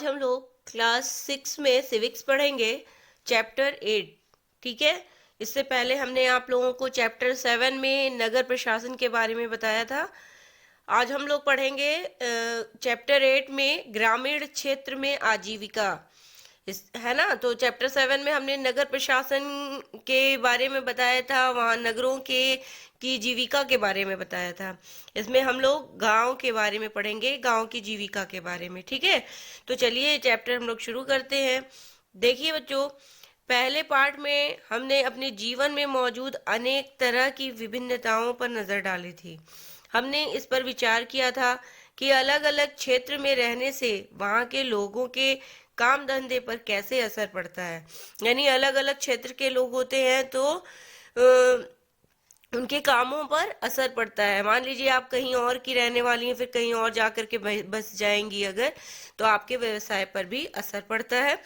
हम लोग क्लास 6 में सिविक्स पढ़ेंगे, चैप्टर 8। ठीक है। इससे पहले हमने आप लोगों को चैप्टर 7 में नगर प्रशासन के बारे में बताया था। आज हम लोग पढ़ेंगे चैप्टर 8 में ग्रामीण क्षेत्र में आजीविका। इस है ना। तो चैप्टर 7 में हमने नगर प्रशासन के बारे में बताया था, वहाँ नगरों के की जीविका के बारे में बताया था। इसमें हम लोग गांव के बारे में पढ़ेंगे, गांव की जीविका के बारे में। ठीक है। तो चलिए चैप्टर हम लोग शुरू करते हैं। देखिए बच्चों, पहले पार्ट में हमने अपने जीवन में मौजूद अनेक तरह की विभिन्नताओं पर नजर डाली थी। हमने इस पर विचार किया था कि अलग अलग क्षेत्र में रहने से वहाँ के लोगों के काम धंधे पर कैसे असर पड़ता है। यानी अलग अलग क्षेत्र के लोग होते हैं तो उनके कामों पर असर पड़ता है। मान लीजिए आप कहीं और की रहने वाली हैं, फिर कहीं और जाकर के बस जाएंगी अगर, तो आपके व्यवसाय पर भी असर पड़ता है।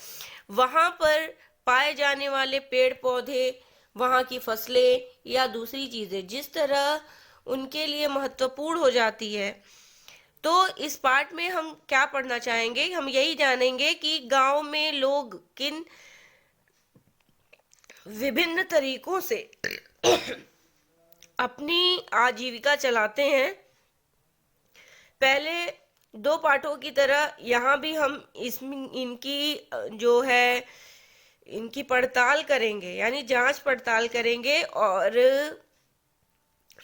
वहां पर पाए जाने वाले पेड़ पौधे, वहां की फसलें या दूसरी चीजें जिस तरह उनके लिए महत्वपूर्ण हो जाती है। तो इस पार्ट में हम क्या पढ़ना चाहेंगे, हम यही जानेंगे कि गांव में लोग किन विभिन्न तरीकों से अपनी आजीविका चलाते हैं। पहले दो पाठों की तरह यहाँ भी हम इसमें इनकी जो है इनकी पड़ताल करेंगे, यानी जांच पड़ताल करेंगे और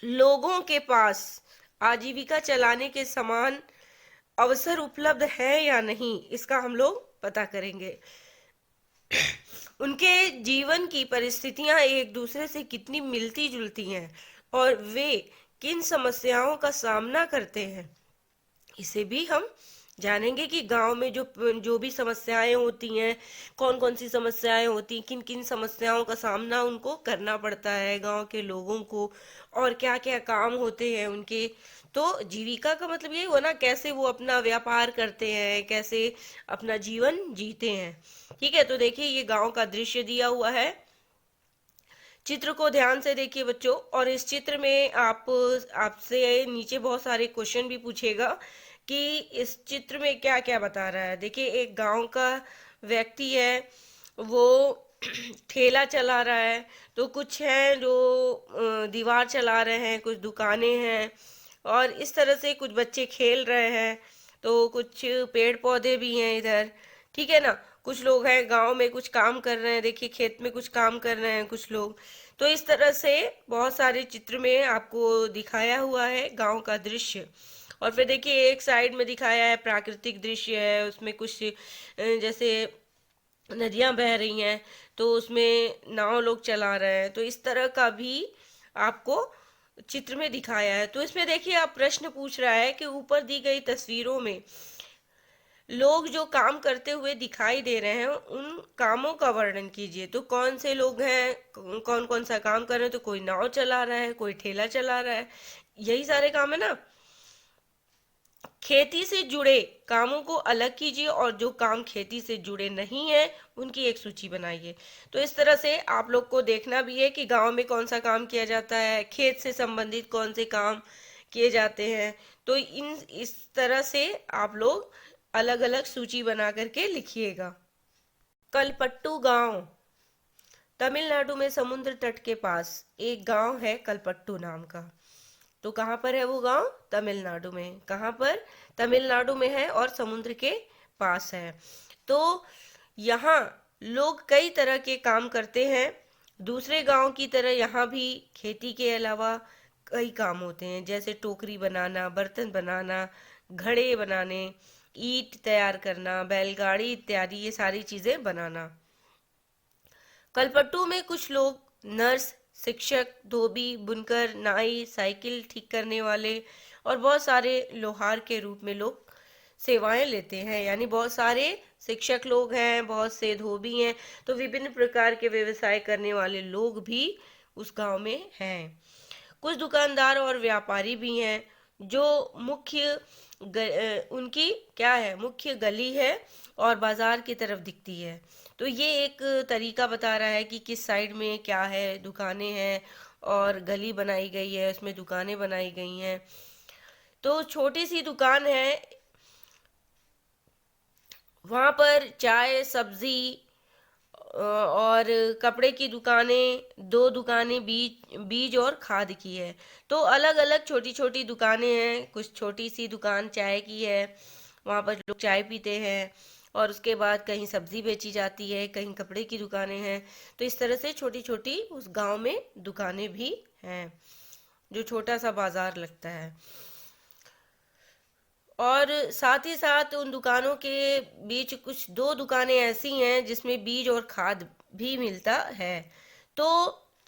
लोगों के पास आजीविका चलाने के समान अवसर उपलब्ध है या नहीं, इसका हम लोग पता करेंगे। उनके जीवन की परिस्थितियां एक दूसरे से कितनी मिलती जुलती हैं और वे किन समस्याओं का सामना करते हैं, इसे भी हम जानेंगे कि गांव में जो जो भी समस्याएं होती हैं, कौन कौन सी समस्याएं होती, किन किन समस्याओं का सामना उनको करना पड़ता है गांव के लोगों को, और क्या क्या काम होते हैं उनके। तो जीविका का मतलब यही हुआ ना, कैसे वो अपना व्यापार करते हैं, कैसे अपना जीवन जीते हैं। ठीक है। तो देखिए ये गांव का दृश्य दिया हुआ है। चित्र को ध्यान से देखिए बच्चों, और इस चित्र में आपसे नीचे बहुत सारे क्वेश्चन भी पूछेगा कि इस चित्र में क्या क्या बता रहा है। देखिए एक गांव का व्यक्ति है, वो ठेला चला रहा है। तो कुछ हैं जो दीवार चला रहे हैं, कुछ दुकानें हैं, और इस तरह से कुछ बच्चे खेल रहे हैं। तो कुछ पेड़ पौधे भी हैं इधर। ठीक है ना। कुछ लोग हैं गांव में कुछ काम कर रहे हैं, देखिए खेत में कुछ काम कर रहे हैं कुछ लोग। तो इस तरह से बहुत सारे चित्र में आपको दिखाया हुआ है गांव का दृश्य। और फिर देखिए एक साइड में दिखाया है प्राकृतिक दृश्य है, उसमें कुछ जैसे नदियां बह रही हैं, तो उसमें नाव लोग चला रहे हैं। तो इस तरह का भी आपको चित्र में दिखाया है। तो इसमें देखिए आप प्रश्न पूछ रहा है कि ऊपर दी गई तस्वीरों में लोग जो काम करते हुए दिखाई दे रहे हैं उन कामों का वर्णन कीजिए। तो कौन से लोग हैं, कौन कौन सा काम कर रहे हैं। तो कोई नाव चला रहा है, कोई ठेला चला रहा है, यही सारे काम है ना। खेती से जुड़े कामों को अलग कीजिए और जो काम खेती से जुड़े नहीं है उनकी एक सूची बनाइए। तो इस तरह से आप लोग को देखना भी है कि गांव में कौन सा काम किया जाता है, खेत से संबंधित कौन से काम किए जाते हैं। तो इस तरह से आप लोग अलग अलग सूची बना करके लिखिएगा। कलपट्टू गांव तमिलनाडु में समुद्र तट के पास एक गांव है कलपट्टू नाम का। तो कहाँ पर है वो गांव, तमिलनाडु में। कहाँ पर, तमिलनाडु में है और समुद्र के पास है। तो यहाँ लोग कई तरह के काम करते हैं। दूसरे गांव की तरह यहाँ भी खेती के अलावा कई काम होते हैं, जैसे टोकरी बनाना, बर्तन बनाना, घड़े बनाने, ईंट तैयार करना, बैलगाड़ी इत्यादि, ये सारी चीजें बनाना। कलपट्टू में कुछ लोग नर्स, शिक्षक, धोबी, बुनकर, नाई, साइकिल ठीक करने वाले और बहुत सारे लोहार के रूप में लोग सेवाएं लेते हैं। यानी बहुत सारे शिक्षक लोग हैं, बहुत से धोबी हैं। तो विभिन्न प्रकार के व्यवसाय करने वाले लोग भी उस गांव में हैं। कुछ दुकानदार और व्यापारी भी हैं जो उनकी क्या है, मुख्य गली है और बाजार की तरफ दिखती है। तो ये एक तरीका बता रहा है कि किस साइड में क्या है, दुकानें हैं और गली बनाई गई है, उसमें दुकानें बनाई गई हैं। तो छोटी सी दुकान है, वहाँ पर चाय, सब्जी और कपड़े की दुकानें, दो दुकानें बीज बीज और खाद की है। तो अलग अलग छोटी छोटी दुकानें हैं। कुछ छोटी सी दुकान चाय की है, वहाँ पर लोग चाय पीते हैं। और उसके बाद कहीं सब्जी बेची जाती है, कहीं कपड़े की दुकानें हैं। तो इस तरह से छोटी छोटी उस गांव में दुकानें भी हैं, जो छोटा सा बाजार लगता है। और साथ ही साथ उन दुकानों के बीच कुछ दो दुकानें ऐसी हैं जिसमें बीज और खाद भी मिलता है। तो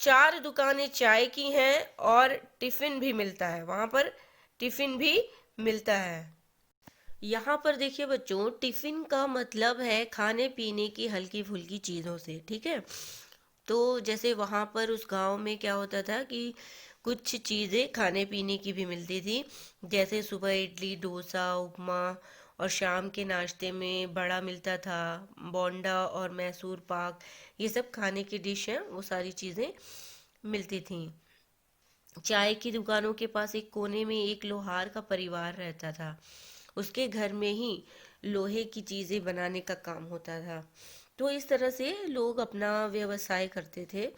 चार दुकानें चाय की हैं और टिफिन भी मिलता है, वहां पर टिफिन भी मिलता है। यहाँ पर देखिए बच्चों, टिफिन का मतलब है खाने पीने की हल्की फुल्की चीज़ों से, ठीक है। तो जैसे वहाँ पर उस गांव में क्या होता था कि कुछ चीज़ें खाने पीने की भी मिलती थी। जैसे सुबह इडली, डोसा, उपमा, और शाम के नाश्ते में बड़ा मिलता था, बोंडा और मैसूर पाक। ये सब खाने की डिश हैं, वो सारी चीज़ें मिलती थीं। चाय की दुकानों के पास एक कोने में एक लोहार का परिवार रहता था। उसके घर में ही लोहे की चीजें बनाने का काम होता था। तो इस तरह से लोग अपना व्यवसाय करते थे।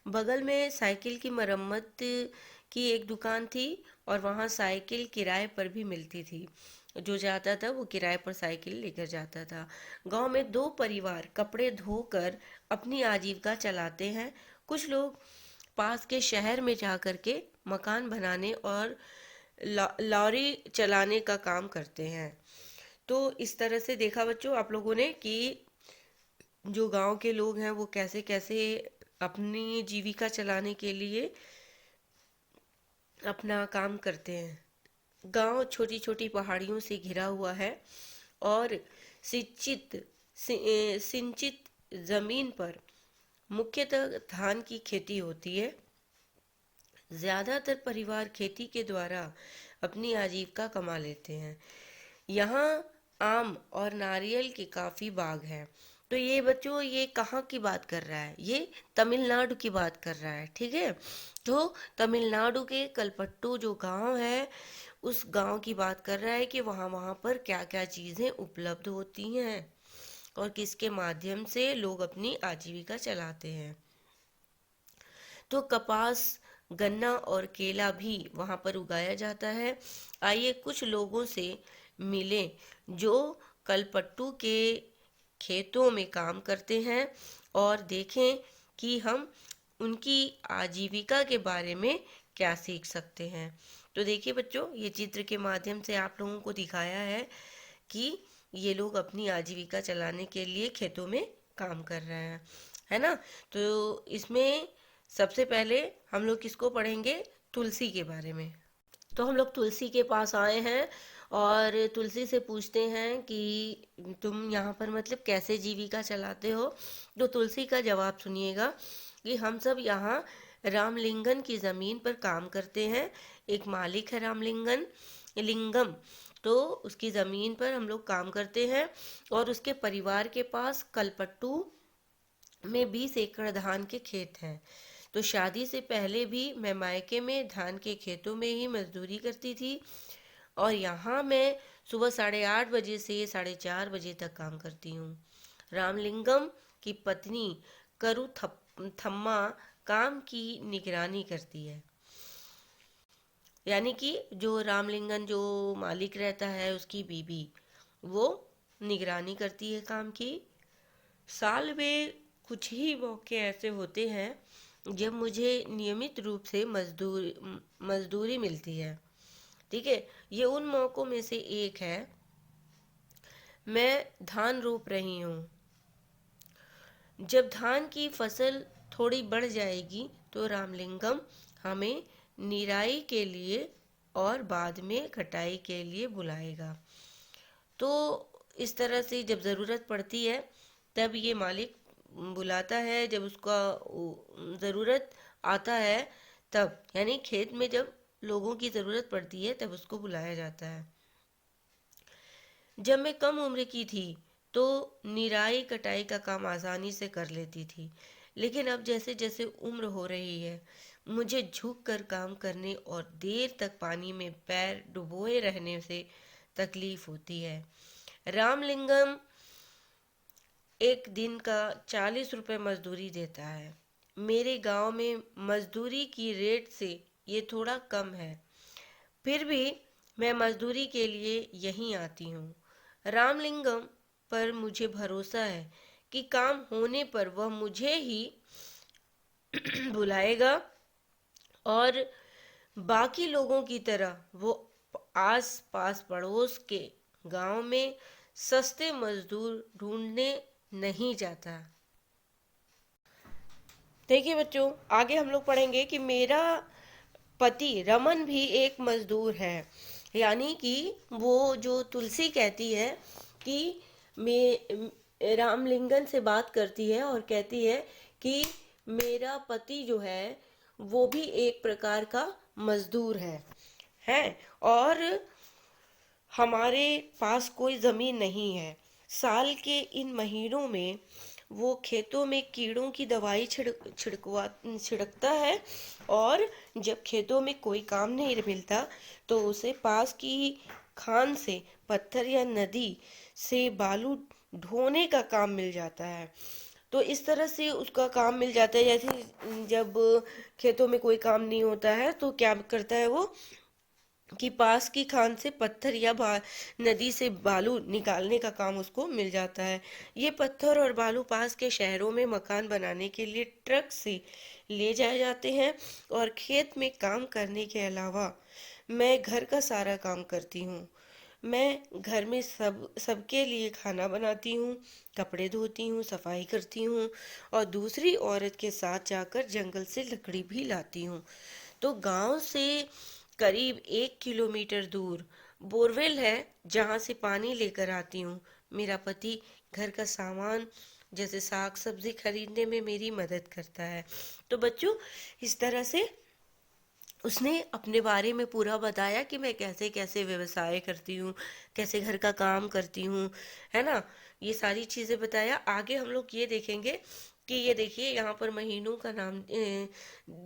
बगल में साइकिल की मरम्मत की एक दुकान थी, और वहाँ साइकिल किराए पर भी मिलती थी। जो जाता था वो किराए पर साइकिल लेकर जाता था। गांव में दो परिवार कपड़े धोकर अपनी आजीविका चलाते हैं। कुछ लोग पास के शहर में जा कर के मकान बनाने और लॉरी चलाने का काम करते हैं। तो इस तरह से देखा बच्चों आप लोगों ने कि जो गांव के लोग हैं वो कैसे कैसे अपनी जीविका चलाने के लिए अपना काम करते हैं। गांव छोटी छोटी पहाड़ियों से घिरा हुआ है, और सिंचित सिंचित जमीन पर मुख्यतः धान की खेती होती है। ज्यादातर परिवार खेती के द्वारा अपनी आजीविका कमा लेते हैं। यहाँ आम और नारियल के काफी बाग हैं। तो ये बच्चों, ये कहाँ की बात कर रहा है? ये तमिलनाडु की बात कर रहा है, ठीक है। तो तमिलनाडु के कलपट्टू जो गांव है, उस गांव की बात कर रहा है कि वहाँ वहाँ पर क्या क्या चीजें उपलब्ध होती हैं और किसके माध्यम से लोग अपनी आजीविका चलाते हैं। तो कपास, गन्ना और केला भी वहाँ पर उगाया जाता है। आइए कुछ लोगों से मिलें जो कलपट्टू के खेतों में काम करते हैं, और देखें कि हम उनकी आजीविका के बारे में क्या सीख सकते हैं। तो देखिए बच्चों, ये चित्र के माध्यम से आप लोगों को दिखाया है कि ये लोग अपनी आजीविका चलाने के लिए खेतों में काम कर रहे हैं, है ना। तो इसमें सबसे पहले हम लोग किसको पढ़ेंगे? तुलसी के बारे में। तो हम लोग तुलसी के पास आए हैं और तुलसी से पूछते हैं कि तुम यहाँ पर मतलब कैसे जीविका चलाते हो। तो तुलसी का जवाब सुनिएगा कि हम सब यहाँ रामलिंगन की ज़मीन पर काम करते हैं। एक मालिक है रामलिंगन लिंगम, तो उसकी ज़मीन पर हम लोग काम करते हैं। और उसके परिवार के पास कलपट्टू में 20 एकड़ धान के खेत हैं। तो शादी से पहले भी मैं मायके में धान के खेतों में ही मजदूरी करती थी, और यहाँ मैं सुबह 8:30 बजे से 4:30 बजे तक काम करती हूँ। रामलिंगम की पत्नी थम्मा काम की निगरानी करती है। यानी कि जो रामलिंगन जो मालिक रहता है, उसकी बीबी, वो निगरानी करती है काम की। साल में कुछ ही मौके ऐसे होते हैं जब मुझे नियमित रूप से मजदूरी मिलती है, ठीक है। ये उन मौकों में से एक है। मैं धान रोप रही हूँ। जब धान की फसल थोड़ी बढ़ जाएगी तो रामलिंगम हमें निराई के लिए और बाद में कटाई के लिए बुलाएगा। तो इस तरह से जब ज़रूरत पड़ती है तब ये मालिक बुलाता है, जब उसका ज़रूरत आता है तब, यानी खेत में जब लोगों की ज़रूरत पड़ती है तब उसको बुलाया जाता है। जब मैं कम उम्र की थी तो निराई कटाई का काम आसानी से कर लेती थी, लेकिन अब जैसे जैसे उम्र हो रही है मुझे झुक कर काम करने और देर तक पानी में पैर डुबोए रहने से तकलीफ होती है। रामलिंगम एक दिन का 40 रुपए मजदूरी देता है। मेरे गांव में मजदूरी की रेट से ये थोड़ा कम है, फिर भी मैं मजदूरी के लिए यहीं आती हूँ। रामलिंगम पर मुझे भरोसा है कि काम होने पर वह मुझे ही बुलाएगा और बाकी लोगों की तरह वो आस पास पड़ोस के गांव में सस्ते मजदूर ढूंढने नहीं जाता। देखिए बच्चों, आगे हम लोग पढ़ेंगे कि मेरा पति रमन भी एक मजदूर है। यानी कि वो जो तुलसी कहती है कि मैं रामलिंगन से बात करती है और कहती है कि मेरा पति जो है वो भी एक प्रकार का मजदूर है और हमारे पास कोई ज़मीन नहीं है। साल के इन महीनों में वो खेतों में कीड़ों की दवाई छिड़कता है और जब खेतों में कोई काम नहीं मिलता तो उसे पास की खान से पत्थर या नदी से बालू ढोने का काम मिल जाता है। तो इस तरह से उसका काम मिल जाता है। जैसे जब खेतों में कोई काम नहीं होता है तो क्या करता है वो कि पास की खान से पत्थर या नदी से बालू निकालने का काम उसको मिल जाता है। ये पत्थर और बालू पास के शहरों में मकान बनाने के लिए ट्रक से ले जाए जाते हैं और खेत में काम करने के अलावा मैं घर का सारा काम करती हूँ। मैं घर में सबके लिए खाना बनाती हूँ, कपड़े धोती हूँ, सफाई करती हूँ और दूसरी औरत के साथ जाकर जंगल से लकड़ी भी लाती हूँ। तो गांव से करीब 1 किलोमीटर दूर बोरवेल है जहाँ से पानी लेकर आती हूँ। मेरा पति घर का सामान जैसे साग सब्जी खरीदने में मेरी मदद करता है। तो बच्चों, इस तरह से उसने अपने बारे में पूरा बताया कि मैं कैसे कैसे व्यवसाय करती हूँ, कैसे घर का काम करती हूँ, है ना। ये सारी चीज़ें बताया। आगे हम लोग ये देखेंगे कि ये देखिए यहाँ पर महीनों का नाम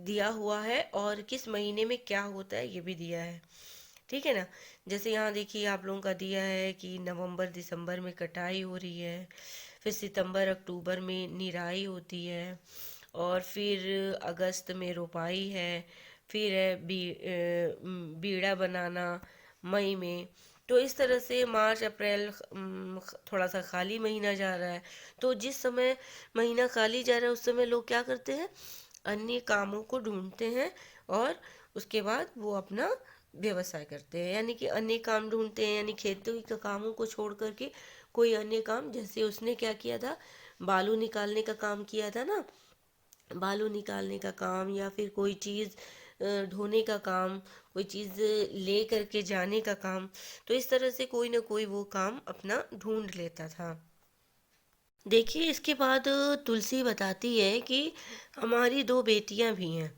दिया हुआ है और किस महीने में क्या होता है ये भी दिया है। ठीक है ना। जैसे यहाँ देखिए आप लोगों का दिया है कि नवंबर दिसंबर में कटाई हो रही है, फिर सितंबर अक्टूबर में निराई होती है और फिर अगस्त में रोपाई है, फिर है बीड़ा बनाना मई में। तो इस तरह से मार्च अप्रैल थोड़ा सा खाली महीना जा रहा है। तो जिस समय महीना खाली जा रहा है उस समय लोग क्या करते हैं, अन्य कामों को ढूंढते हैं और उसके बाद वो अपना व्यवसाय करते हैं। यानी कि अन्य काम ढूंढते हैं, यानी खेती के कामों को छोड़ करके कोई अन्य काम। जैसे उसने क्या किया था, बालू निकालने का काम किया था ना, बालू निकालने का काम या फिर कोई चीज़ ढोने का काम, कोई चीज़ ले करके जाने का काम। तो इस तरह से कोई ना कोई वो काम अपना ढूंढ लेता था। देखिए इसके बाद तुलसी बताती है कि हमारी दो बेटियां भी हैं,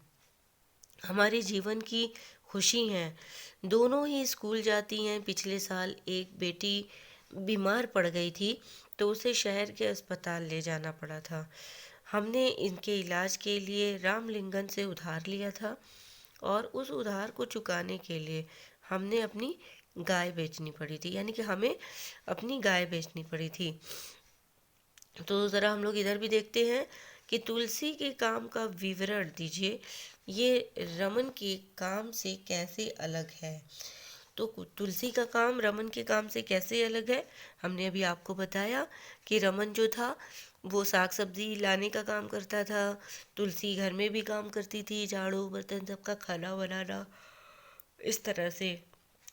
हमारे जीवन की खुशी हैं। दोनों ही स्कूल जाती हैं। पिछले साल एक बेटी बीमार पड़ गई थी तो उसे शहर के अस्पताल ले जाना पड़ा था। हमने इनके इलाज के लिए रामलिंगन से उधार लिया था और उस उधार को चुकाने के लिए हमने अपनी गाय बेचनी पड़ी थी। यानी कि हमें अपनी गाय बेचनी पड़ी थी। तो ज़रा हम लोग इधर भी देखते हैं कि तुलसी के काम का विवरण दीजिए, ये रमन के काम से कैसे अलग है। तो तुलसी का काम रमन के काम से कैसे अलग है, हमने अभी आपको बताया कि रमन जो था वो साग सब्जी लाने का काम करता था, तुलसी घर में भी काम करती थी, झाड़ू बर्तन सबका खाना बनाना, इस तरह से।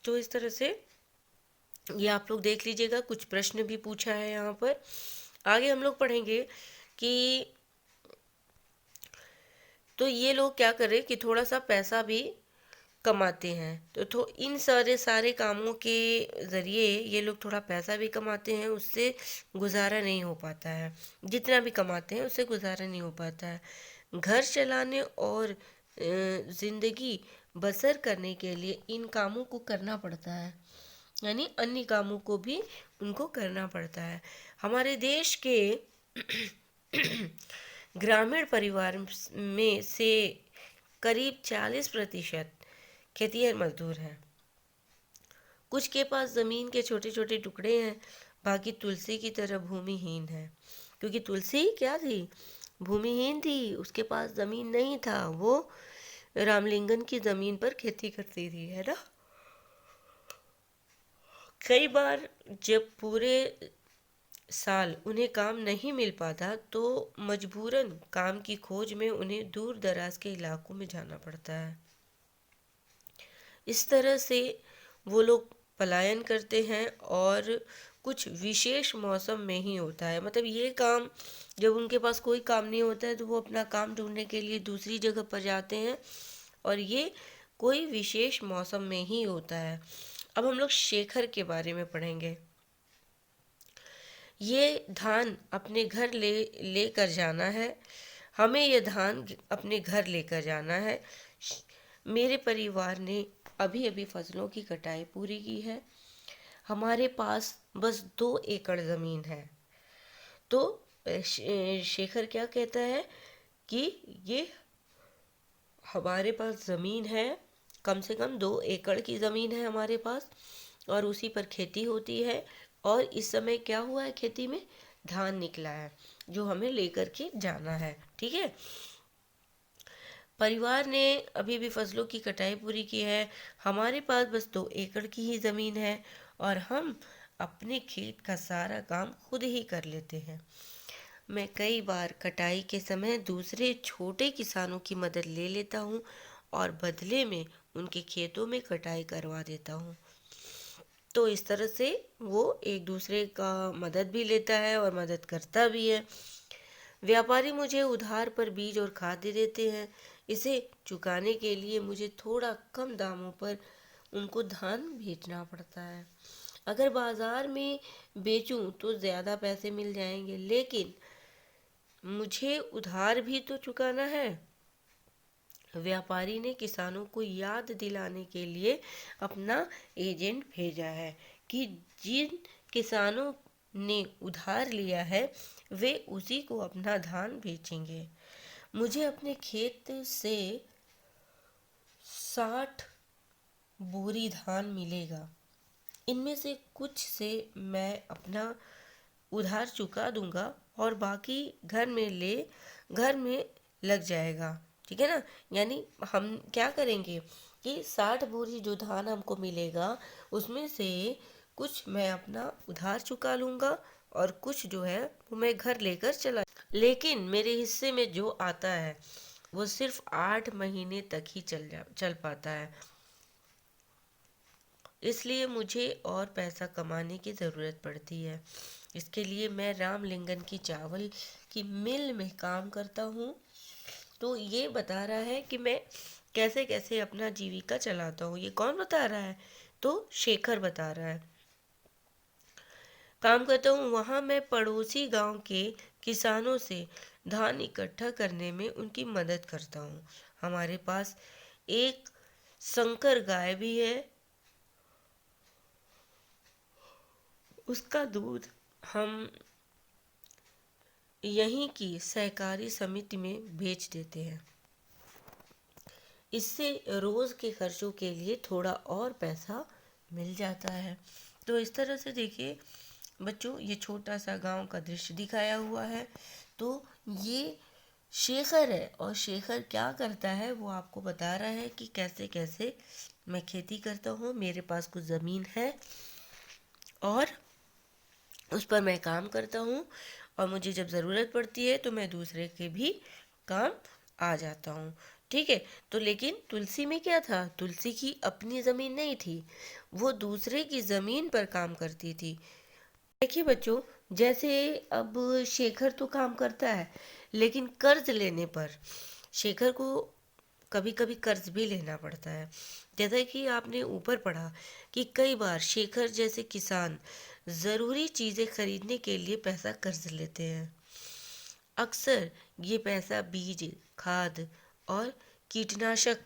तो इस तरह से ये आप लोग देख लीजिएगा, कुछ प्रश्न भी पूछा है यहाँ पर। आगे हम लोग पढ़ेंगे कि तो ये लोग क्या करें कि थोड़ा सा पैसा भी कमाते हैं। तो इन सारे सारे कामों के ज़रिए ये लोग थोड़ा पैसा भी कमाते हैं, उससे गुजारा नहीं हो पाता है। जितना भी कमाते हैं उससे गुजारा नहीं हो पाता है। घर चलाने और ज़िंदगी बसर करने के लिए इन कामों को करना पड़ता है, यानी अन्य कामों को भी उनको करना पड़ता है। हमारे देश के ग्रामीण परिवार में से करीब 40% खेतिहर मजदूर हैं। कुछ के पास ज़मीन के छोटे छोटे टुकड़े हैं, बाकी तुलसी की तरह भूमिहीन है। क्योंकि तुलसी क्या थी, भूमिहीन थी, उसके पास जमीन नहीं था, वो रामलिंगन की जमीन पर खेती करती थी, है ना। कई बार जब पूरे साल उन्हें काम नहीं मिल पाता तो मजबूरन काम की खोज में उन्हें दूर दराज के इलाकों में जाना पड़ता है। इस तरह से वो लोग पलायन करते हैं और कुछ विशेष मौसम में ही होता है। मतलब ये काम जब उनके पास कोई काम नहीं होता है तो वो अपना काम ढूंढने के लिए दूसरी जगह पर जाते हैं, और ये कोई विशेष मौसम में ही होता है। अब हम लोग शेखर के बारे में पढ़ेंगे। ये धान अपने घर लेकर जाना है, हमें ये धान अपने घर लेकर जाना है। मेरे परिवार ने अभी अभी फसलों की कटाई पूरी की है, हमारे पास बस 2 एकड़ ज़मीन है। तो शेखर क्या कहता है कि ये हमारे पास ज़मीन है, कम से कम 2 एकड़ की ज़मीन है हमारे पास, और उसी पर खेती होती है। और इस समय क्या हुआ है, खेती में धान निकला है जो हमें लेकर के जाना है। ठीक है, परिवार ने अभी भी फसलों की कटाई पूरी की है, हमारे पास बस 2 एकड़ की ही ज़मीन है, और हम अपने खेत का सारा काम खुद ही कर लेते हैं। मैं कई बार कटाई के समय दूसरे छोटे किसानों की मदद ले लेता हूँ और बदले में उनके खेतों में कटाई करवा देता हूँ। तो इस तरह से वो एक दूसरे का मदद भी लेता है और मदद करता भी है। व्यापारी मुझे उधार पर बीज और खाद दे देते हैं, इसे चुकाने के लिए मुझे थोड़ा कम दामों पर उनको धान बेचना पड़ता है। अगर बाजार में बेचूं तो ज़्यादा पैसे मिल जाएंगे, लेकिन मुझे उधार भी तो चुकाना है। व्यापारी ने किसानों को याद दिलाने के लिए अपना एजेंट भेजा है कि जिन किसानों ने उधार लिया है वे उसी को अपना धान बेचेंगे। मुझे अपने खेत से 60 बोरी धान मिलेगा, इनमें से कुछ से मैं अपना उधार चुका दूंगा और बाकी घर में लग जाएगा। ठीक है ना। यानी हम क्या करेंगे कि 60 बोरी जो धान हमको मिलेगा उसमें से कुछ मैं अपना उधार चुका लूँगा और कुछ जो है वो मैं घर लेकर चला, लेकिन मेरे हिस्से में जो आता है वो सिर्फ 8 महीने तक ही चल पाता है, इसलिए मुझे और पैसा कमाने की ज़रूरत पड़ती है। इसके लिए मैं रामलिंगन की चावल की मिल में काम करता हूँ। तो ये बता रहा है कि मैं कैसे कैसे अपना जीविका चलाता हूँ। ये कौन बता रहा है, तो शेखर बता रहा है। काम करता हूँ वहाँ मैं पड़ोसी गांव के किसानों से धान इकट्ठा करने में उनकी मदद करता हूँ। हमारे पास एक संकर गाय भी है, उसका दूध हम यहीं की सहकारी समिति में बेच देते हैं, इससे रोज़ के खर्चों के लिए थोड़ा और पैसा मिल जाता है। तो इस तरह से देखिए बच्चों, ये छोटा सा गांव का दृश्य दिखाया हुआ है। तो ये शेखर है, और शेखर क्या करता है वो आपको बता रहा है कि कैसे कैसे मैं खेती करता हूँ, मेरे पास कुछ ज़मीन है और उस पर मैं काम करता हूँ, और मुझे जब ज़रूरत पड़ती है तो मैं दूसरे के भी काम आ जाता हूँ। ठीक है। तो लेकिन तुलसी में क्या था, तुलसी की अपनी ज़मीन नहीं थी, वो दूसरे की ज़मीन पर काम करती थी। देखिए बच्चों, जैसे अब शेखर तो काम करता है, लेकिन कर्ज लेने पर शेखर को कभी कभी कर्ज भी लेना पड़ता है। जैसा कि आपने ऊपर पढ़ा कि कई बार शेखर जैसे किसान ज़रूरी चीज़ें खरीदने के लिए पैसा कर्ज लेते हैं। अक्सर ये पैसा बीज, खाद और कीटनाशक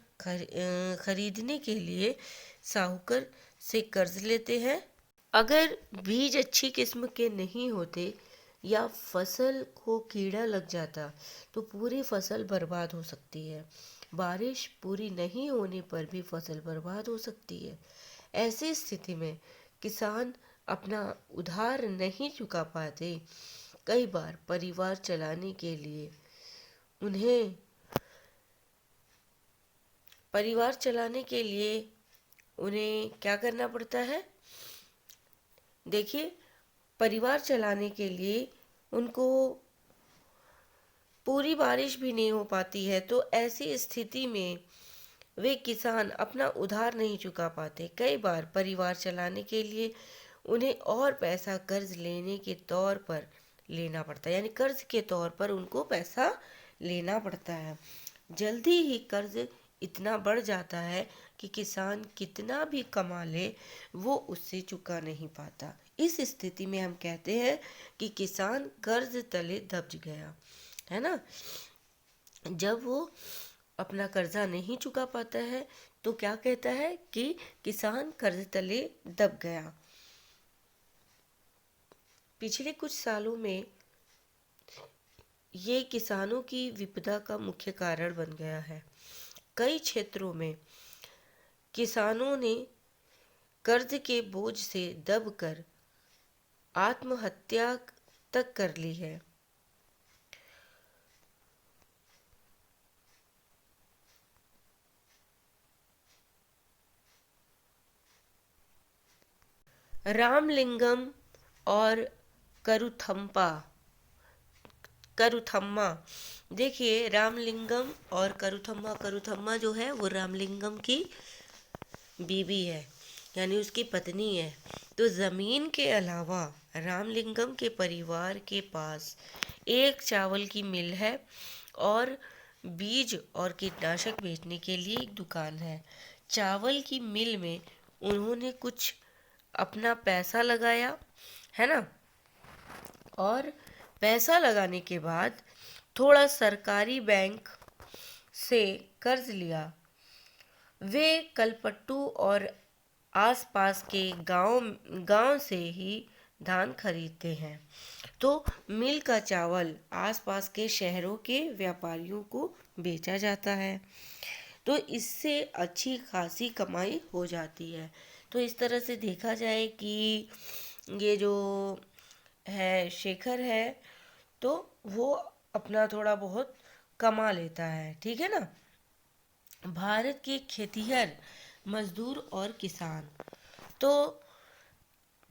खरीदने के लिए साहूकर से कर्ज लेते हैं। अगर बीज अच्छी किस्म के नहीं होते या फसल को कीड़ा लग जाता तो पूरी फसल बर्बाद हो सकती है। बारिश पूरी नहीं होने पर भी फसल बर्बाद हो सकती है। ऐसी स्थिति में किसान अपना उधार नहीं चुका पाते कई बार परिवार चलाने के लिए उन्हें परिवार चलाने के लिए उन्हें क्या करना पड़ता है? देखिए, परिवार चलाने के लिए उनको पूरी बारिश भी नहीं हो पाती है, तो ऐसी स्थिति में वे किसान अपना उधार नहीं चुका पाते। कई बार परिवार चलाने के लिए उन्हें और पैसा कर्ज लेने के तौर पर लेना पड़ता है, यानी कर्ज के तौर पर उनको पैसा लेना पड़ता है। जल्दी ही कर्ज इतना बढ़ जाता है कि किसान कितना भी कमा ले वो उससे चुका नहीं पाता। इस स्थिति में हम कहते हैं कि किसान कर्ज तले दब गया, है ना। जब वो अपना कर्जा नहीं चुका पाता है तो क्या कहता है कि किसान कर्ज तले दब गया। पिछले कुछ सालों में ये किसानों की विपदा का मुख्य कारण बन गया है। कई क्षेत्रों में किसानों ने कर्ज के बोझ से दबकर आत्महत्या तक कर ली है। रामलिंगम और करुथम्पा करुथम्मा देखिए, रामलिंगम और करुथम्मा करुथम्मा जो है वो रामलिंगम की बीवी है, यानी उसकी पत्नी है। तो ज़मीन के अलावा रामलिंगम के परिवार के पास एक चावल की मिल है और बीज और कीटनाशक बेचने के लिए एक दुकान है। चावल की मिल में उन्होंने कुछ अपना पैसा लगाया, है ना, और पैसा लगाने के बाद थोड़ा सरकारी बैंक से कर्ज लिया। वे कलपट्टू और आसपास के गांव से ही धान खरीदते हैं, तो मिल का चावल आसपास के शहरों के व्यापारियों को बेचा जाता है, तो इससे अच्छी खासी कमाई हो जाती है। तो इस तरह से देखा जाए कि ये जो है शेखर है तो वो अपना थोड़ा बहुत कमा लेता है, ठीक है ना। भारत के खेतिहर मजदूर और किसान, तो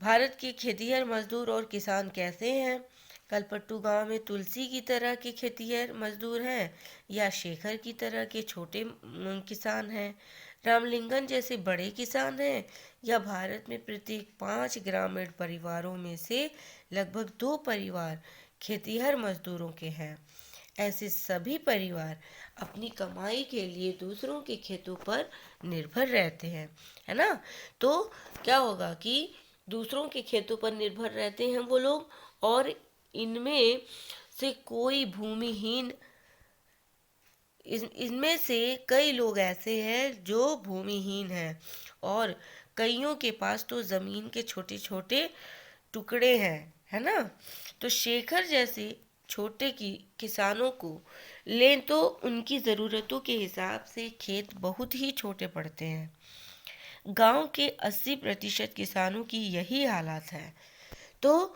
भारत के खेतिहर मजदूर और किसान कैसे हैं? कलपट्टू गांव में तुलसी की तरह के खेतिहर मजदूर हैं या शेखर की तरह के छोटे किसान हैं? रामलिंगन जैसे बड़े किसान हैं या भारत में प्रत्येक 5 ग्रामीण परिवारों में से लगभग 2 परिवार खेतिहर मजदूरों के हैं? ऐसे सभी परिवार अपनी कमाई के लिए दूसरों के खेतों पर निर्भर रहते हैं, है ना। तो क्या होगा कि दूसरों के खेतों पर निर्भर रहते हैं वो लोग, और इनमें से कोई भूमिहीन इनमें से कई लोग ऐसे हैं जो भूमिहीन हैं और कईयों के पास तो ज़मीन के छोटे छोटे टुकड़े हैं, है ना। तो शेखर जैसे छोटे किसानों को लें तो उनकी ज़रूरतों के हिसाब से खेत बहुत ही छोटे पड़ते हैं। गांव के 80% किसानों की यही हालत है। तो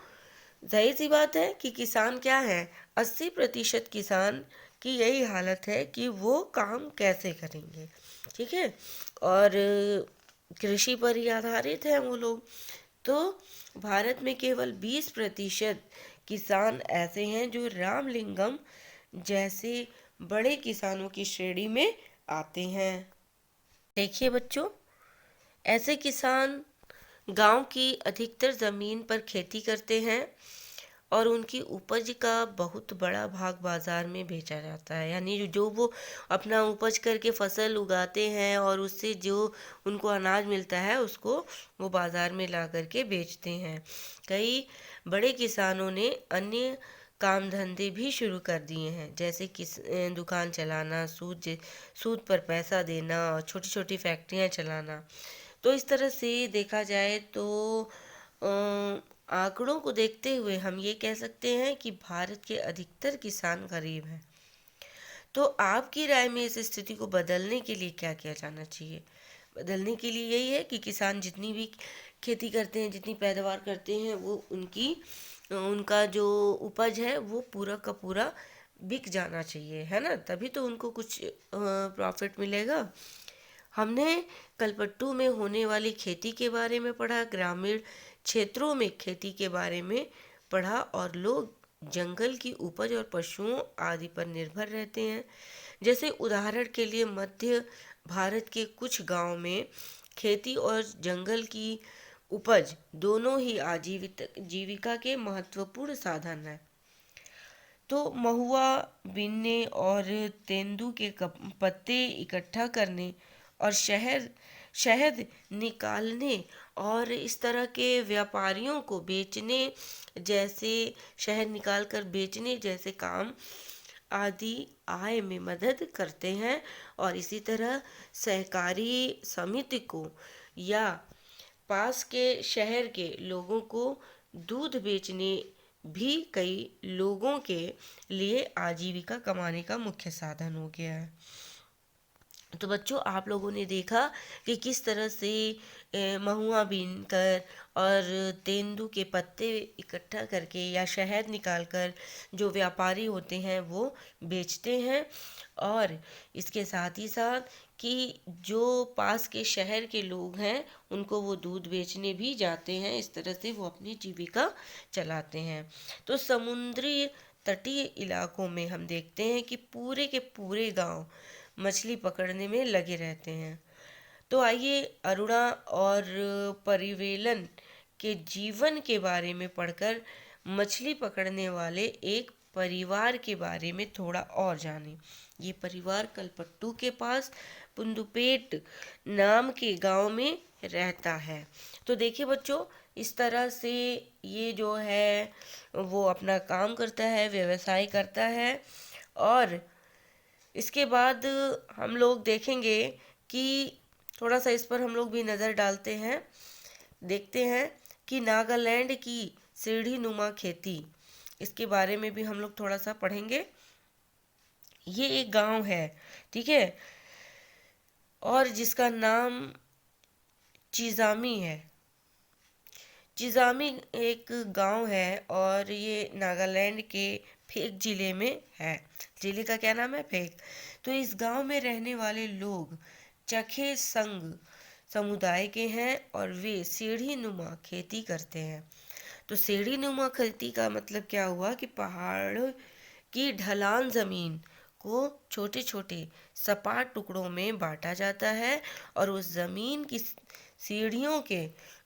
जाहिर सी बात है कि किसान क्या है, 80% किसान की यही हालत है कि वो काम कैसे करेंगे, ठीक है, और कृषि पर ही आधारित हैं वो लोग। तो भारत में केवल 20% किसान ऐसे हैं जो रामलिंगम जैसे बड़े किसानों की श्रेणी में आते हैं। देखिए बच्चों, ऐसे किसान गांव की अधिकतर ज़मीन पर खेती करते हैं और उनकी उपज का बहुत बड़ा भाग बाज़ार में बेचा जाता है, यानी जो वो अपना उपज करके फसल उगाते हैं और उससे जो उनको अनाज मिलता है उसको वो बाज़ार में ला करके बेचते हैं। कई बड़े किसानों ने अन्य काम धंधे भी शुरू कर दिए हैं, जैसे कि दुकान चलाना, सूद पर पैसा देना और छोटी छोटी फैक्ट्रियाँ चलाना। तो इस तरह से देखा जाए तो आंकड़ों को देखते हुए हम ये कह सकते हैं कि भारत के अधिकतर किसान गरीब हैं। तो आपकी राय में इस स्थिति को बदलने के लिए क्या किया जाना चाहिए? बदलने के लिए यही है कि किसान जितनी भी खेती करते हैं, जितनी पैदावार करते हैं, वो उनका जो उपज है वो पूरा का पूरा बिक जाना चाहिए, है ना, तभी तो उनको कुछ प्रॉफिट मिलेगा। हमने कलपट्टू में होने वाली खेती के बारे में पढ़ा, ग्रामीण क्षेत्रों में खेती के बारे में पढ़ा, और लोग जंगल की उपज और पशुओं आदि पर निर्भर रहते हैं। जैसे उदाहरण के लिए मध्य भारत के कुछ गांव में खेती और जंगल की उपज दोनों ही आजीविका के महत्वपूर्ण साधन हैं। तो महुआ बीनने और तेंदू के पत्ते इकट्ठा करने और शहद निकालने और इस तरह के व्यापारियों को बेचने जैसे शहद निकाल कर बेचने जैसे काम आदि आय में मदद करते हैं। और इसी तरह सहकारी समिति को या पास के शहर के लोगों को दूध बेचने भी कई लोगों के लिए आजीविका कमाने का मुख्य साधन हो गया है। तो बच्चों, आप लोगों ने देखा कि किस तरह से महुआ बीनकर और तेंदू के पत्ते इकट्ठा करके या शहद निकालकर जो व्यापारी होते हैं वो बेचते हैं, और इसके साथ ही साथ कि जो पास के शहर के लोग हैं उनको वो दूध बेचने भी जाते हैं। इस तरह से वो अपनी जीविका चलाते हैं। तो समुद्री तटीय इलाकों में हम देखते हैं कि पूरे के पूरे गांव मछली पकड़ने में लगे रहते हैं। तो आइए अरुणा और परिवेलन के जीवन के बारे में पढ़कर मछली पकड़ने वाले एक परिवार के बारे में थोड़ा और जानें। ये परिवार कलपट्टू के पास पुंदुपेट नाम के गांव में रहता है। तो देखिए बच्चों, इस तरह से ये जो है वो अपना काम करता है, व्यवसाय करता है। और इसके बाद हम लोग देखेंगे कि थोड़ा सा इस पर हम लोग भी नज़र डालते हैं, देखते हैं कि नागालैंड की सीढ़ी नुमा खेती, इसके बारे में भी हम लोग थोड़ा सा पढ़ेंगे। ये एक गांव है, ठीक है, और जिसका नाम चिजामी है। चिजामी एक गांव है और ये नागालैंड के फेक जिले में है। जिले का क्या नाम है? फेक। तो इस गांव में रहने वाले लोग चखे संघ समुदाय के हैं और वे सीढ़ी नुमा खेती करते हैं। तो सीढ़ी नुमा खेती का मतलब क्या हुआ कि पहाड़ की ढलान जमीन को छोटे छोटे सपाट टुकड़ों में बांटा जाता है और उस जमीन की सीढ़ियों के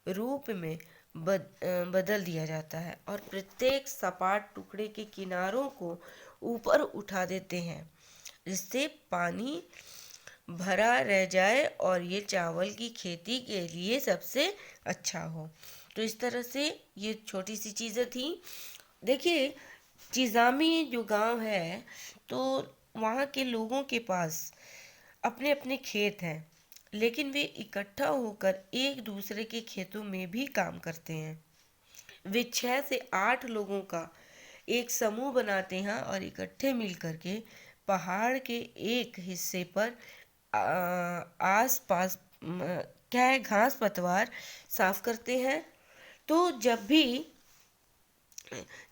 रूप में बदल दिया जाता है, और प्रत्येक सपाट टुकड़े के किनारों को ऊपर उठा देते हैं जिससे पानी भरा रह जाए और ये चावल की खेती के लिए सबसे अच्छा हो। तो इस तरह से ये छोटी सी चीज़ें थी। देखिए, चिजामी जो गांव है तो वहाँ के लोगों के पास अपने अपने खेत हैं, लेकिन वे इकट्ठा होकर एक दूसरे के खेतों में भी काम करते हैं। वे 6 से 8 लोगों का एक समूह बनाते हैं और इकट्ठे मिलकर के पहाड़ के एक हिस्से पर आस पास क्या है, घास पतवार साफ करते हैं। तो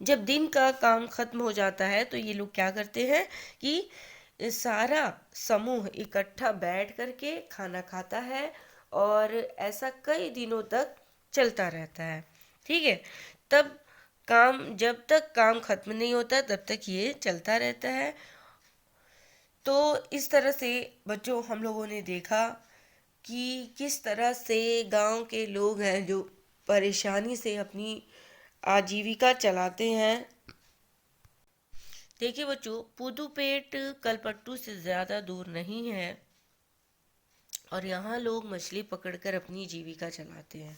जब दिन का काम खत्म हो जाता है तो ये लोग क्या करते हैं कि सारा समूह इकट्ठा बैठ करके खाना खाता है, और ऐसा कई दिनों तक चलता रहता है, ठीक है। जब तक काम खत्म नहीं होता तब तक ये चलता रहता है। तो इस तरह से बच्चों हम लोगों ने देखा कि किस तरह से गांव के लोग हैं जो परेशानी से अपनी आजीविका चलाते हैं। देखिए बच्चों, पुदुपेट कलपट्टू से ज़्यादा दूर नहीं है और यहाँ लोग मछली पकड़कर अपनी जीविका चलाते हैं।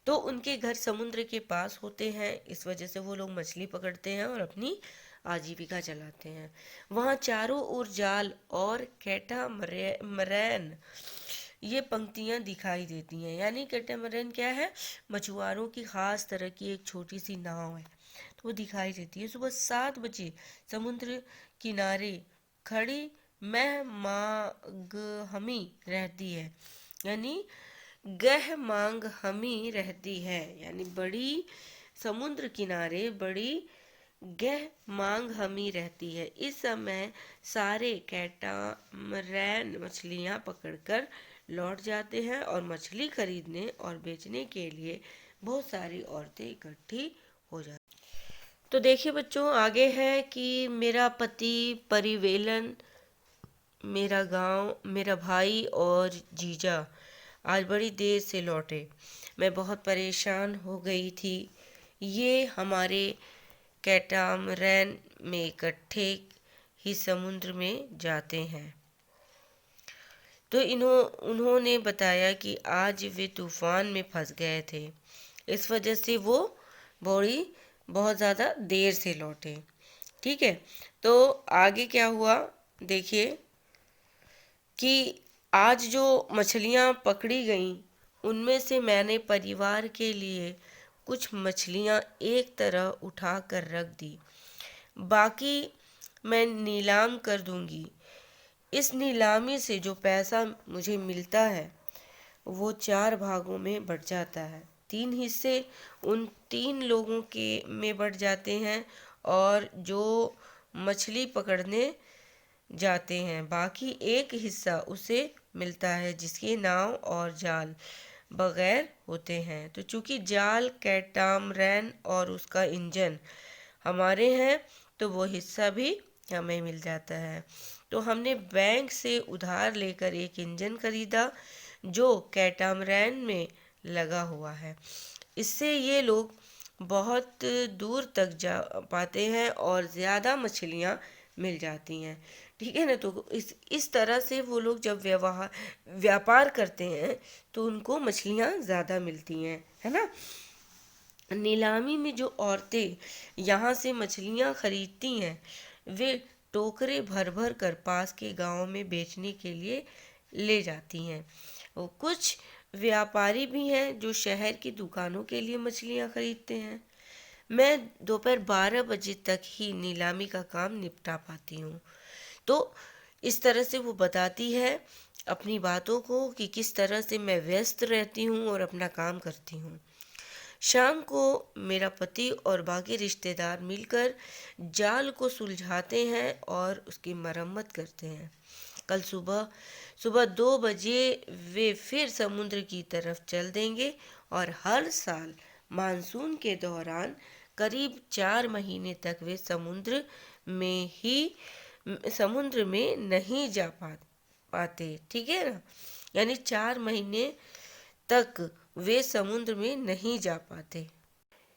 तो उनके घर समुद्र के पास होते हैं, इस वजह से वो लोग मछली पकड़ते हैं और अपनी आजीविका चलाते हैं। वहाँ चारों ओर जाल और कैटामरैन ये पंक्तियाँ दिखाई देती हैं। यानी कैटामरैन क्या है? मछुआरों की खास तरह की एक छोटी सी नाव है, तो वो दिखाई देती है। सुबह 7 बजे समुद्र किनारे खड़ी महमागहमी रहती है, यानी गह मांग हमी रहती है, यानी बड़ी समुद्र किनारे बड़ी गह मांग हमी रहती है। इस समय सारे कैटामरैन मछलियां पकड़कर लौट जाते हैं और मछली खरीदने और बेचने के लिए बहुत सारी औरतें इकट्ठी हो जाती। तो देखिए बच्चों, आगे है कि मेरा पति, परिवेलन, मेरा गांव, मेरा भाई और जीजा आज बड़ी देर से लौटे। मैं बहुत परेशान हो गई थी। ये हमारे कैटामरैन में इकट्ठे ही समुद्र में जाते हैं। तो उन्होंने बताया कि आज वे तूफान में फंस गए थे, इस वजह से वो बहुत ज़्यादा देर से लौटे। ठीक है, तो आगे क्या हुआ देखिए कि आज जो मछलियाँ पकड़ी गईं उनमें से मैंने परिवार के लिए कुछ मछलियाँ एक तरह उठा कर रख दी, बाकी मैं नीलाम कर दूंगी। इस नीलामी से जो पैसा मुझे मिलता है वो 4 भागों में बट जाता है। 3 हिस्से उन 3 लोगों के में बट जाते हैं और जो मछली पकड़ने जाते हैं, बाकी एक हिस्सा उसे मिलता है जिसके नाव और जाल बगैर होते हैं। तो चूंकि जाल कैटामरैन और उसका इंजन हमारे हैं, तो वो हिस्सा भी हमें मिल जाता है। तो हमने बैंक से उधार लेकर एक इंजन खरीदा जो कैटामरैन में लगा हुआ है। इससे ये लोग बहुत दूर तक जा पाते हैं और ज़्यादा मछलियाँ मिल जाती हैं। ठीक है ना। तो इस तरह से वो लोग जब व्यापार करते हैं तो उनको मछलियाँ ज़्यादा मिलती हैं, है ना। नीलामी में जो औरतें यहाँ से मछलियाँ खरीदती हैं वे टोकरे भर भर कर पास के गांव में बेचने के लिए ले जाती हैं। और कुछ व्यापारी भी हैं जो शहर की दुकानों के लिए मछलियाँ खरीदते हैं। मैं दोपहर 12 बजे तक ही नीलामी का काम निपटा पाती हूँ। तो इस तरह से वो बताती है अपनी बातों को कि किस तरह से मैं व्यस्त रहती हूँ और अपना काम करती हूँ। शाम को मेरा पति और बाकी रिश्तेदार मिलकर जाल को सुलझाते हैं और उसकी मरम्मत करते हैं। कल सुबह सुबह 2 बजे वे फिर समुद्र की तरफ चल देंगे और हर साल मानसून के दौरान करीब 4 महीने तक वे समुद्र में नहीं जा पाते। ठीक है ना, यानी 4 महीने तक वे समुद्र में नहीं जा पाते।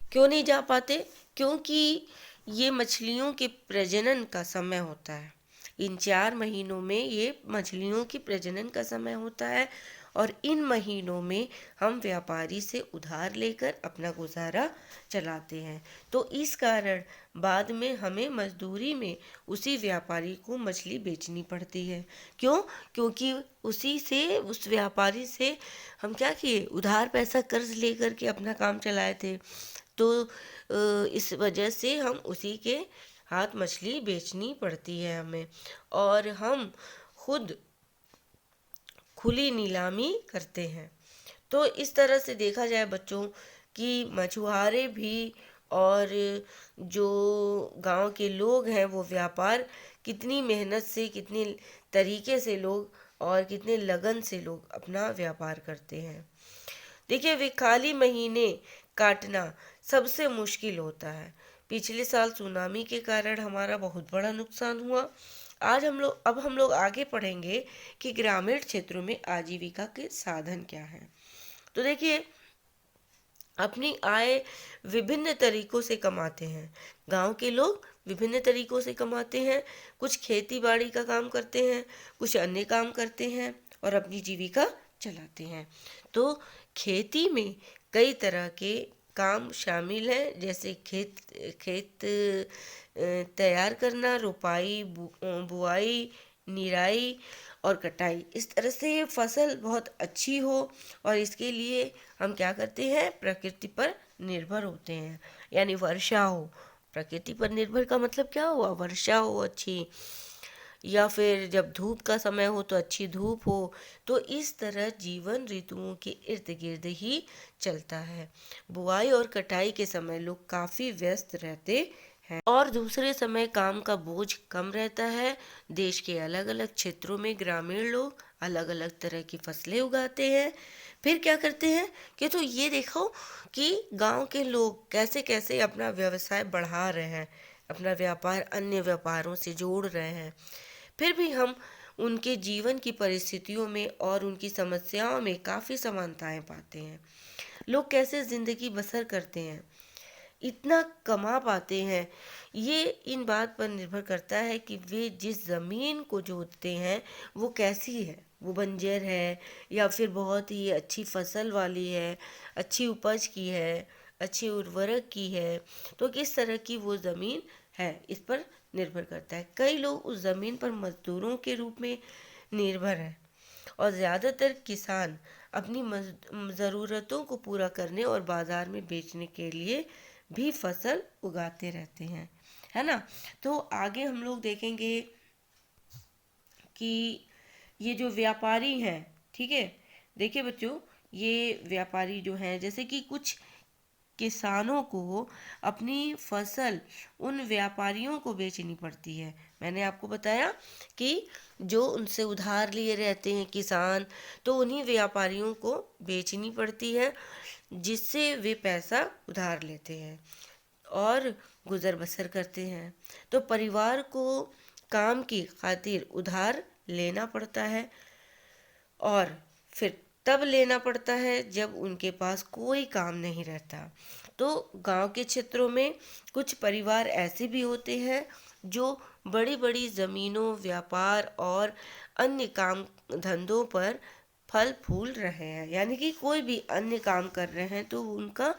क्यों नहीं जा पाते? क्योंकि ये मछलियों के प्रजनन का समय होता है। इन 4 महीनों में ये मछलियों की प्रजनन का समय होता है और इन महीनों में हम व्यापारी से उधार लेकर अपना गुजारा चलाते हैं। तो इस कारण बाद में हमें मजदूरी में उसी व्यापारी को मछली बेचनी पड़ती है। क्यों? क्योंकि उस व्यापारी से हम क्या किए, उधार पैसा कर्ज लेकर के अपना काम चलाए थे। तो इस वजह से हम उसी के हाथ मछली बेचनी पड़ती है हमें, और हम खुद खुली नीलामी करते हैं। तो इस तरह से देखा जाए बच्चों कि मछुआरे भी और जो गांव के लोग हैं वो व्यापार कितनी मेहनत से, कितनी तरीके से लोग और कितने लगन से लोग अपना व्यापार करते हैं। देखिए, वे खाली महीने काटना सबसे मुश्किल होता है। पिछले साल सुनामी के कारण हमारा बहुत बड़ा नुकसान हुआ। अब हम लोग आगे पढ़ेंगे कि ग्रामीण क्षेत्रों में आजीविका के साधन क्या हैं। तो देखिए, अपनी आय विभिन्न तरीकों से कमाते हैं। गांव के लोग विभिन्न तरीकों से कमाते हैं। कुछ खेती बाड़ी का काम करते हैं, कुछ अन्य काम करते हैं और अपनी जीविका चलाते हैं। तो खेती में कई तरह के काम शामिल हैं, जैसे खेत तैयार करना, रोपाई, बुआई, निराई और कटाई। इस तरह से ये फसल बहुत अच्छी हो और इसके लिए हम क्या करते हैं, प्रकृति पर निर्भर होते हैं। यानी वर्षा हो, प्रकृति पर निर्भर का मतलब क्या हुआ, वर्षा हो अच्छी, या फिर जब धूप का समय हो तो अच्छी धूप हो। तो इस तरह जीवन ऋतुओं के इर्द गिर्द ही चलता है। बुआई और कटाई के समय लोग काफ़ी व्यस्त रहते हैं और दूसरे समय काम का बोझ कम रहता है। देश के अलग अलग क्षेत्रों में ग्रामीण लोग अलग अलग तरह की फसलें उगाते हैं। फिर क्या करते हैं कि तो ये देखो कि गांव के लोग कैसे कैसे अपना व्यवसाय बढ़ा रहे हैं, अपना व्यापार अन्य व्यापारों से जोड़ रहे हैं। फिर भी हम उनके जीवन की परिस्थितियों में और उनकी समस्याओं में काफ़ी समानताएं पाते हैं। लोग कैसे ज़िंदगी बसर करते हैं, इतना कमा पाते हैं, ये इन बात पर निर्भर करता है कि वे जिस ज़मीन को जोतते हैं वो कैसी है, वो बंजर है या फिर बहुत ही अच्छी फसल वाली है, अच्छी उपज की है, अच्छी उर्वरक की है। तो किस तरह की वो ज़मीन है, इस पर निर्भर करता है। कई लोग उस ज़मीन पर मजदूरों के रूप में निर्भर हैं और ज़्यादातर किसान अपनी ज़रूरतों को पूरा करने और बाज़ार में बेचने के लिए भी फसल उगाते रहते हैं, है ना। तो आगे हम लोग देखेंगे कि ये जो व्यापारी हैं, ठीक है, देखिए बच्चों, ये व्यापारी जो हैं, जैसे कि कुछ किसानों को अपनी फसल उन व्यापारियों को बेचनी पड़ती है। मैंने आपको बताया कि जो उनसे उधार लिए रहते हैं किसान, तो उन्हीं व्यापारियों को बेचनी पड़ती है, जिससे वे पैसा उधार लेते हैं और गुजर बसर करते हैं। तो परिवार को काम की खातिर उधार लेना पड़ता है और फिर तब लेना पड़ता है जब उनके पास कोई काम नहीं रहता। तो गांव के क्षेत्रों में कुछ परिवार ऐसे भी होते हैं जो बड़ी बड़ी ज़मीनों, व्यापार और अन्य काम धंधों पर फल फूल रहे हैं, यानी कि कोई भी अन्य काम कर रहे हैं तो उनका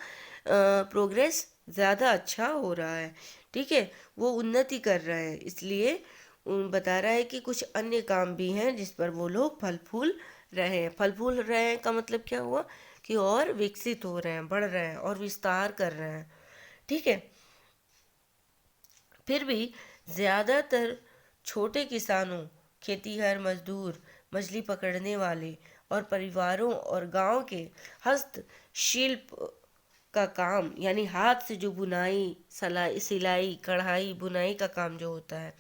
प्रोग्रेस ज़्यादा अच्छा हो रहा है, ठीक है, वो उन्नति कर रहे हैं। इसलिए बता रहा है कि कुछ अन्य काम भी हैं जिस पर वो लोग फल फूल रहे हैं। फल फूल रहे हैं का मतलब क्या हुआ कि और विकसित हो रहे हैं, बढ़ रहे हैं और विस्तार कर रहे हैं, ठीक है। फिर भी ज़्यादातर छोटे किसानों, खेतीहर मजदूर, मछली पकड़ने वाले और परिवारों और गांव के हस्तशिल्प का काम, यानी हाथ से जो बुनाई, सलाई, सिलाई, कढ़ाई, बुनाई का काम जो होता है,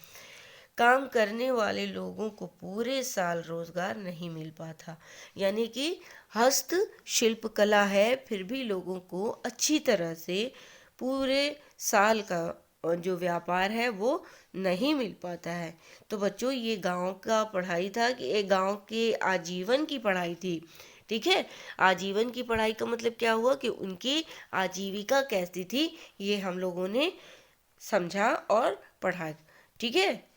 काम करने वाले लोगों को पूरे साल रोजगार नहीं मिल पाता। यानी कि हस्त शिल्प कला है, फिर भी लोगों को अच्छी तरह से पूरे साल का जो व्यापार है वो नहीं मिल पाता है। तो बच्चों, ये गांव का पढ़ाई था कि ये गांव के आजीवन की पढ़ाई थी, ठीक है। आजीवन की पढ़ाई का मतलब क्या हुआ कि उनकी आजीविका कैसी थी, ये हम लोगों ने समझा और पढ़ा, ठीक है।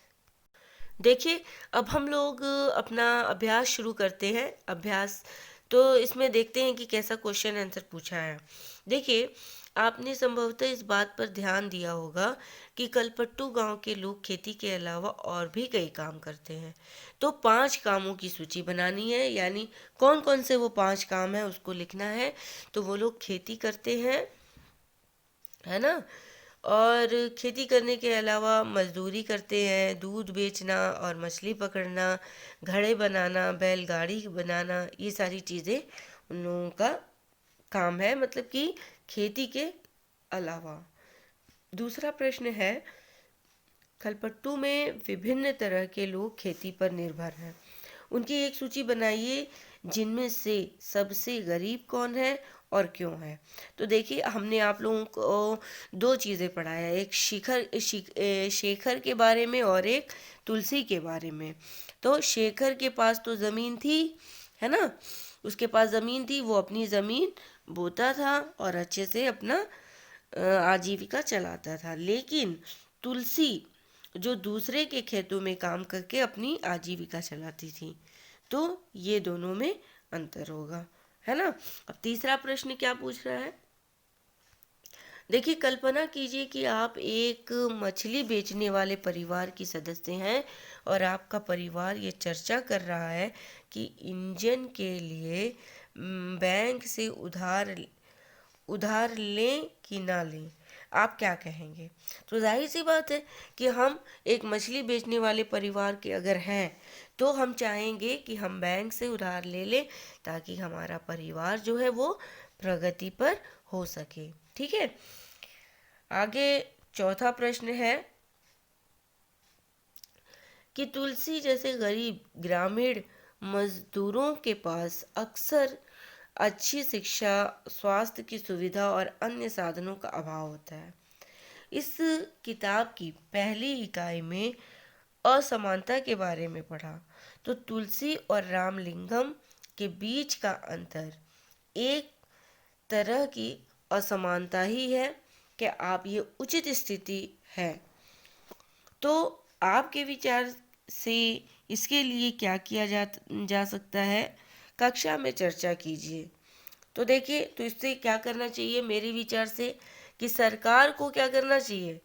देखिए, अब हम लोग अपना अभ्यास शुरू करते हैं। अभ्यास तो इसमें देखते हैं कि कैसा क्वेश्चन आंसर पूछा है। देखिए, आपने संभवतः इस बात पर ध्यान दिया होगा कि कलपट्टू गांव के लोग खेती के अलावा और भी कई काम करते हैं। तो 5 कामों की सूची बनानी है, यानी कौन कौन से वो 5 काम है उसको लिखना है। तो वो लोग खेती करते हैं, है ना, और खेती करने के अलावा मजदूरी करते हैं, दूध बेचना और मछली पकड़ना, घड़े बनाना, बैलगाड़ी बनाना, ये सारी चीज़ें उन लोगों का काम है, मतलब कि खेती के अलावा। दूसरा प्रश्न है, खलपट्टू में विभिन्न तरह के लोग खेती पर निर्भर हैं। उनकी एक सूची बनाइए जिनमें से सबसे गरीब कौन है और क्यों है। तो देखिए, हमने आप लोगों को 2 चीज़ें पढ़ाया, एक शेखर के बारे में और एक तुलसी के बारे में। तो शेखर के पास तो ज़मीन थी, है ना, उसके पास ज़मीन थी, वो अपनी ज़मीन बोता था और अच्छे से अपना आजीविका चलाता था। लेकिन तुलसी जो दूसरे के खेतों में काम करके अपनी आजीविका चलाती थी। तो ये दोनों में अंतर होगा, है ना। अब तीसरा प्रश्न क्या पूछ रहा है, देखिए, कल्पना कीजिए कि आप एक मछली बेचने वाले परिवार की सदस्य हैं और आपका परिवार ये चर्चा कर रहा है कि इंजन के लिए बैंक से उधार उधार लें कि ना लें, आप क्या कहेंगे? तो जाहिर सी बात है कि हम एक मछली बेचने वाले परिवार के अगर हैं तो हम चाहेंगे कि हम बैंक से उधार ले लें ताकि हमारा परिवार जो है वो प्रगति पर हो सके। ठीक है, आगे चौथा प्रश्न है कि तुलसी जैसे गरीब ग्रामीण मजदूरों के पास अक्सर अच्छी शिक्षा, स्वास्थ्य की सुविधा और अन्य साधनों का अभाव होता है। इस किताब की पहली इकाई में असमानता के बारे में पढ़ा, तो तुलसी और रामलिंगम के बीच का अंतर एक तरह की असमानता ही है। क्या आप ये उचित स्थिति है? तो आपके विचार से इसके लिए क्या किया जा सकता है, कक्षा में चर्चा कीजिए। तो देखिए, तो इससे क्या करना चाहिए मेरे विचार से कि सरकार को क्या करना चाहिए,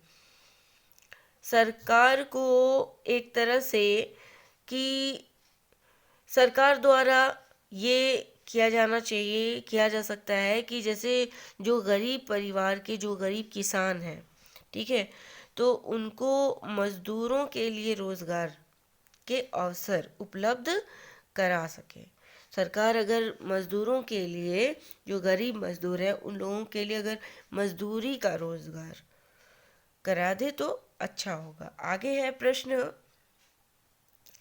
सरकार को एक तरह से कि सरकार द्वारा ये किया जा सकता है कि जैसे जो गरीब परिवार के जो गरीब किसान हैं, ठीक है, तो उनको मजदूरों के लिए रोजगार के अवसर उपलब्ध करा सके। सरकार अगर मजदूरों के लिए, जो गरीब मजदूर हैं उन लोगों के लिए अगर मजदूरी का रोजगार करा दे तो अच्छा होगा। आगे है प्रश्न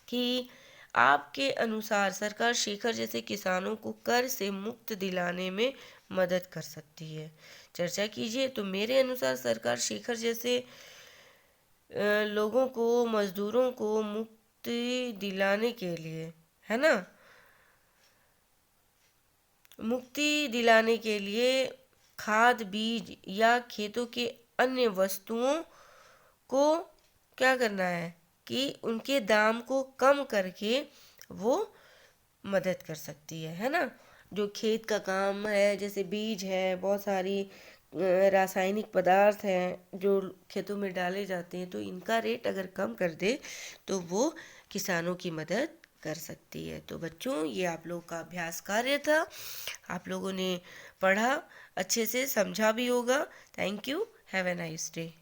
कि आपके अनुसार सरकार शेखर जैसे किसानों को कर से मुक्त दिलाने में मदद कर सकती है, चर्चा कीजिए। तो मेरे अनुसार सरकार शेखर जैसे लोगों को, मजदूरों को मुक्ति दिलाने के लिए, है ना, मुक्ति दिलाने के लिए खाद, बीज या खेतों के अन्य वस्तुओं को क्या करना है कि उनके दाम को कम करके वो मदद कर सकती है ना। जो खेत का काम है, जैसे बीज है, बहुत सारी रासायनिक पदार्थ हैं जो खेतों में डाले जाते हैं, तो इनका रेट अगर कम कर दे तो वो किसानों की मदद कर सकती है। तो बच्चों, ये आप लोग का अभ्यास कार्य था, आप लोगों ने पढ़ा, अच्छे से समझा भी होगा। Thank you, have a nice day.